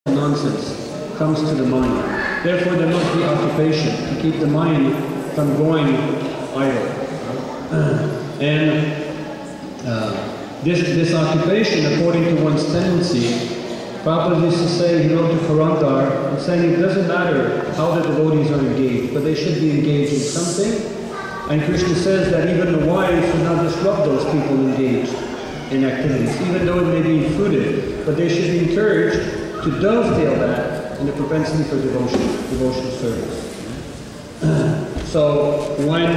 nonsense comes to the mind. Therefore, there must be occupation to keep the mind from going idle. This occupation, according to one's tendency, Prabhupada used to say, he wrote to Karandar, and saying it doesn't matter how the devotees are engaged, but they should be engaged in something. And Krishna says that even the wise should not disrupt those people engaged in activities, even though it may be fruitive, but they should be encouraged to dovetail that in the propensity for devotional service. So when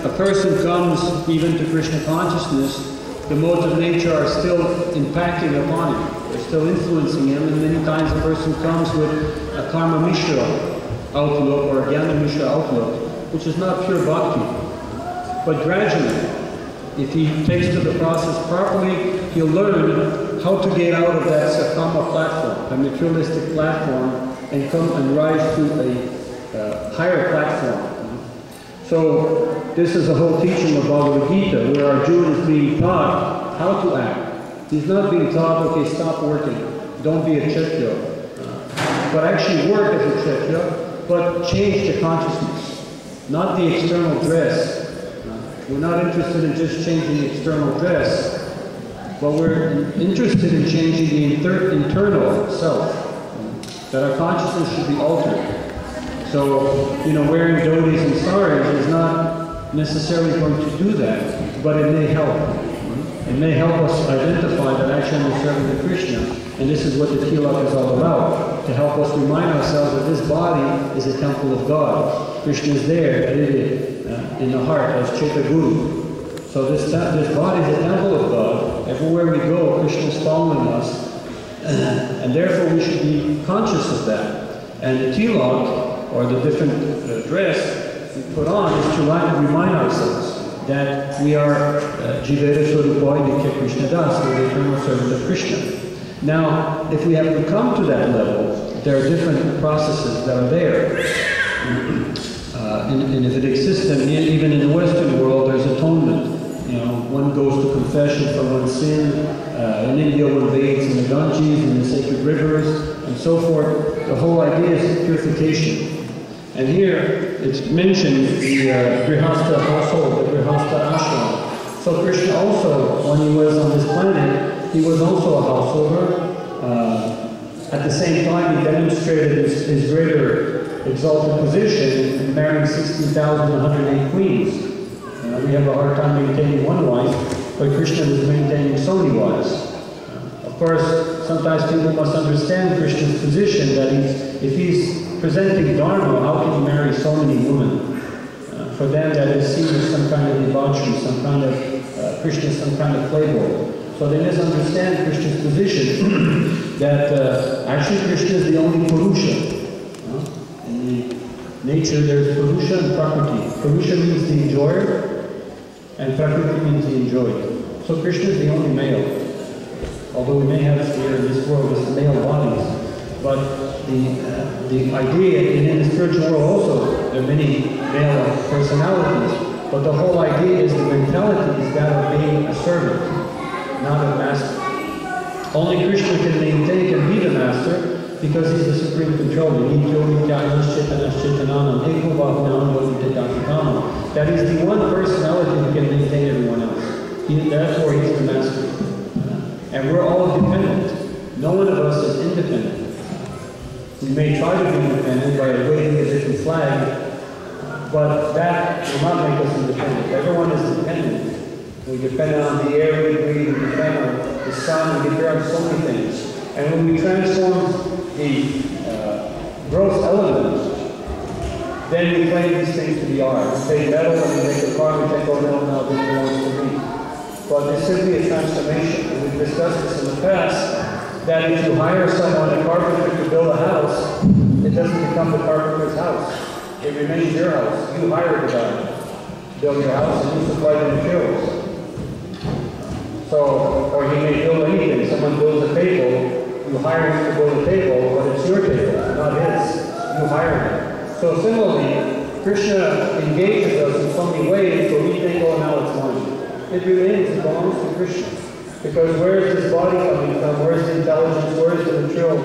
a person comes even to Krishna consciousness, the modes of nature are still impacting upon him. They're still influencing him, and many times a person comes with a karma mishra outlook or a jnana mishra outlook, which is not pure bhakti. But gradually, if he takes to the process properly, he'll learn how to get out of that sakama platform, the materialistic platform, and come and rise to a higher platform. So this is the whole teaching of Bhagavad Gita, where Arjuna is being taught how to act. He's not being taught, okay, stop working, don't be a kshatriya, but actually work as a kshatriya, but change the consciousness, not the external dress. We're not interested in just changing the external dress, but we're interested in changing the internal self, that our consciousness should be altered. So, wearing dhotis and saris is not necessarily going to do that, but it may help. It may help us identify that actually we're serving the Krishna, and this is what the tilak is all about, to help us remind ourselves that this body is a temple of God. Krishna is there, in the heart as Cheta Guru. So this body is a temple of God. Everywhere we go, Krishna is following us, and therefore we should be conscious of that. And the tilak, or the different dress we put on, is to remind ourselves that we are Jivera Swarupai Nitya Krishna Das, the eternal servant of Krishna. Now, if we have to come to that level, there are different processes that are there. And if it exists, then even in the Western world, there's atonement. One goes to confession for one's sin. In India, one bathes in the Ganges, in the sacred rivers, and so forth. The whole idea is purification. And here, it's mentioned the Grihastha household, the Grihastha ashram. So Krishna also, when he was on this planet, he was also a householder. At the same time, he demonstrated his greater exalted position in marrying 16,108 queens. We have a hard time maintaining one wife, but Krishna was maintaining so many wives. Of course, sometimes people must understand Krishna's position, that if he's presenting Dharma, how can he marry so many women? For them, that is seen as some kind of debauchery, some kind of, Krishna, some kind of playboy. So they misunderstand Krishna's position, that actually Krishna is the only Purusha. In nature, there's Purusha and Prakriti. Purusha means the enjoyer, and Prakriti means the enjoyed. So Krishna is the only male. Although we may have here in this world as male bodies, but the idea, and in the spiritual world also, there are many male personalities, but the whole idea is the mentality is that of being a servant, not a master. Only Krishna can maintain and be the master, because he's the supreme controller. That is the one personality who can maintain everyone else. Therefore, he's the master. And we're all dependent. No one of us is independent. We may try to be independent by waving a different flag, but that will not make us independent. Everyone is dependent. We depend on the air we breathe, we depend on the sun, we depend on so many things. And when we transform the gross elements, then we claim these things to be ours. We take metal and we make a car, we take all metal now, this belongs to me. But it's simply a transformation. And we've discussed this in the past, that if you hire someone, a carpenter, to build a house, it doesn't become the carpenter's house. It remains your house. You hired the guy to build your house, and you supply the materials. So, or he may build anything. Someone builds a table, you hire him to build a table, but it's your table, not his. You hire him. So similarly, Krishna engages us in so many ways, but we think, oh, now it's mine. It remains, it belongs to Krishna. Because where is this body coming from? Where is the intelligence? Where is the material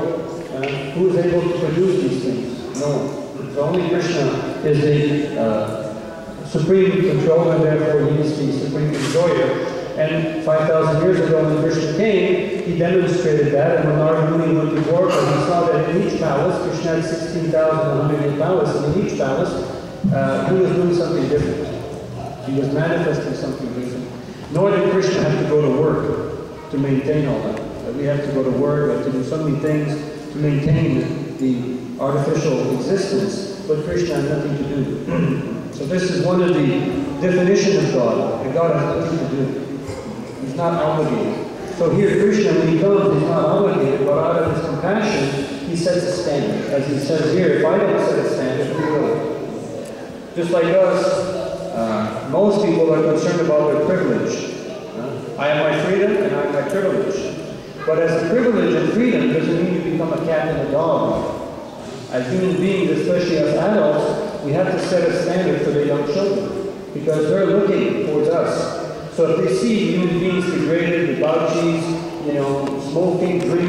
Who is able to produce these things? No one. So only Krishna is the supreme controller, therefore he is the supreme enjoyer. And 5,000 years ago when Krishna came, he demonstrated that, and when Narada Muni went to Dwarka, he saw that in each palace, Krishna had 16,108 palaces, and in each palace, he was doing something different. He was manifesting something different. Nor did Krishna have to go to work to maintain all that. We have to go to work, we have to do so many things to maintain the artificial existence, but Krishna had nothing to do. So this is one of the definitions of God, that God has nothing to do. He's not obligated. So here Krishna, when he comes, he's not obligated, but out of his compassion, he sets a standard. As he says here, if I don't set a standard, who will? Just like us, most people are concerned about their privilege. I have my freedom and I have my privilege. But as a privilege and freedom doesn't mean you become a cat and a dog. As human beings, especially as adults, we have to set a standard for the young children because they're looking towards us. So if they see human beings degraded, debauchees, smoking, drinking,